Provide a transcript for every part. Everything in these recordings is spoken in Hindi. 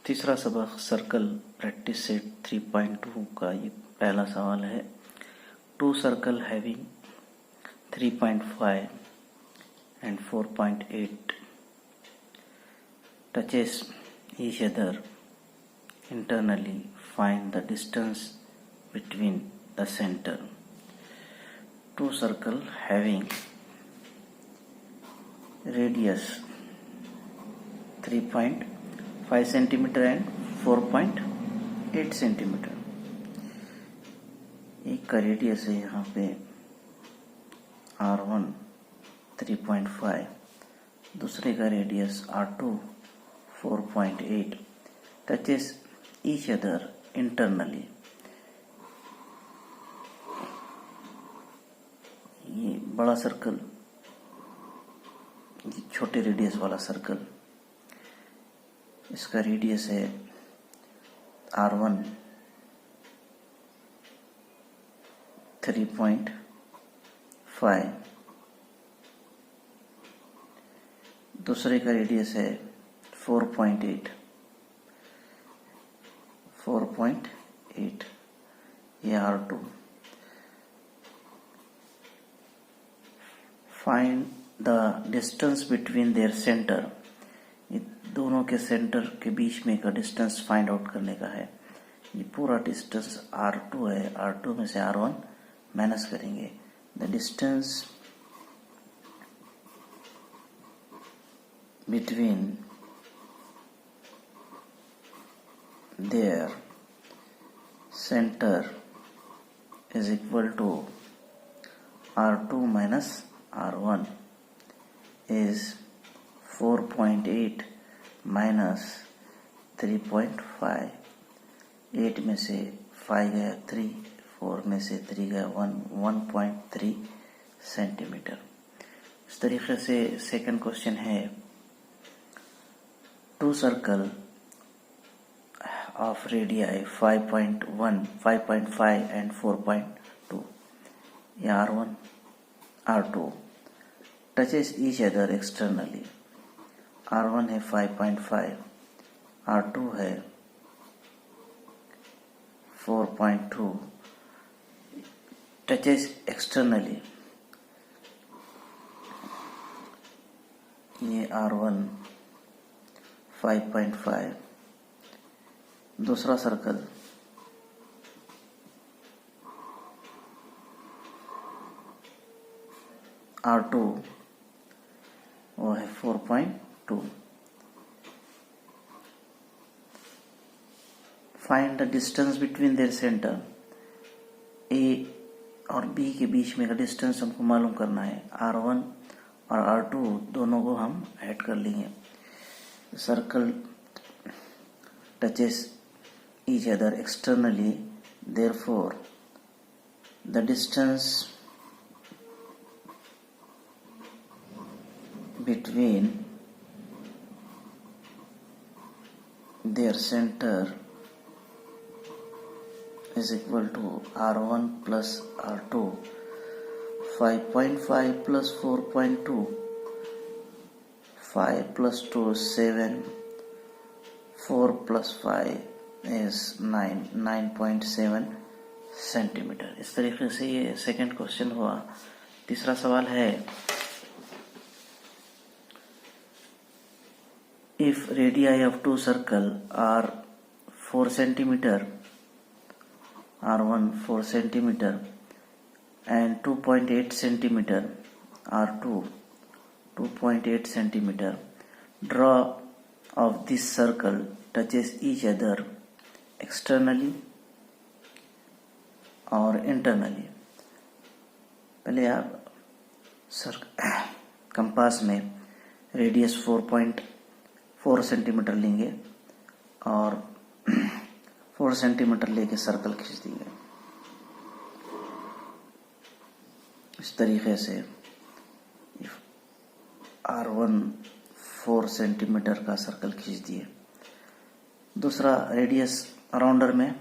तीसरा सबक सर्कल प्रैक्टिस सेट 3.2 का ये पहला सवाल है। Two circle having 3.5 and 4.8 touches each other internally. Find the distance between the center. Two circle having radius 3.5 centimeter and 4.8 centimeter. एक का रेडियस है यहाँ पे R1 3.5, दूसरे का radius R2 4.8 touches each other internally. ये बड़ा सर्कल, ये छोटे रेडियस वाला सर्कल, इसका रेडियस है R1 3.5, दूसरे का रेडियस है 4.8, ये R2. Find the distance between their centre. ये दोनों के सेंटर के बीच में का डिस्टेंस फाइंड आउट करने का है. ये पूरा डिस्टेंस R2 है, R2 में से R1 माइनस करेंगे. The distance between their centre is equal to R2 minus R1 is 4.8 minus 3.5. 8 में से 5 गया 3, 4 में से 3 गया 1.3 सेंटीमीटर. इस तरीके से सेकंड क्वेश्चन है. Two circle of radii 5.1, 5.5 and 4.2. ये R1 R2 touches each other externally. R1 है 5.5, R2 है 4.2, touches externally. ये R1 5.5, दूसरा सर्कल R2 वो है 4.2. Find the distance between their centre. A और बी के बीच में का डिस्टेंस हमको मालूम करना है. R1 और R2 दोनों को हम ऐड कर लेंगे. Circle touches each other externally, therefore the distance between their center is equal to R1 plus R2. 5.5 plus 4.2, 5 plus 2 is 7, 4 plus 5 is 9, 9.7 centimetre. इस तरीके से ये सेकंड क्वेश्चन हुआ. तीसरा सवाल है. If radii of two circle are 4 centimeter, R1 4 centimeter and 2.8 centimeter, R2 2.8 centimeter, draw of this circle touches each other externally or internally. पहले आप कंपास में रेडियस 4.4 सेंटीमीटर लेंगे और 4 सेंटीमीटर लेके सर्कल खींच देंगे. इस तरीके से R1 4 सेंटीमीटर का सर्कल खींच दिए. दूसरा रेडियस राउंडर में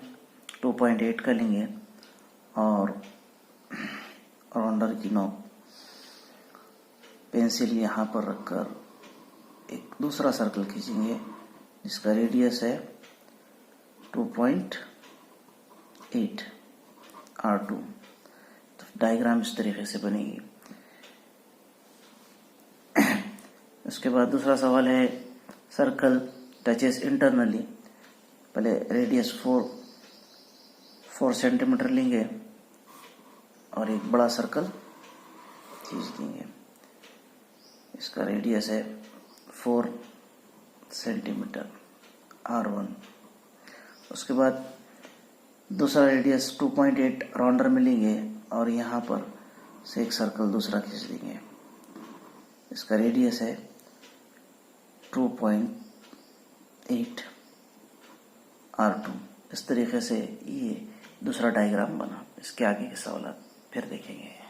2.8 का लेंगे और राउंडर की नोक पेंसिल यहाँ पर रखकर एक दूसरा सर्कल खींचेंगे जिसका रेडियस है 2.8 R2। तो डायग्राम इस तरीके से बनेगी। उसके बाद दूसरा सवाल है, सर्कल टचेस इंटरनली। पहले रेडियस 4 सेंटीमीटर लेंगे और एक बड़ा सर्कल खींच देंगे। इसका रेडियस है 4 सेंटीमीटर R1। उसके बाद दूसरा रेडियस 2.8 राउंडर में लेंगे और यहाँ पर से एक सर्कल दूसरा खींच देंगे। इसका रेडियस है 2.8 R2। इस तरीके से ये दूसरा डायग्राम बना। इसके आगे के सवाल फिर देखेंगे।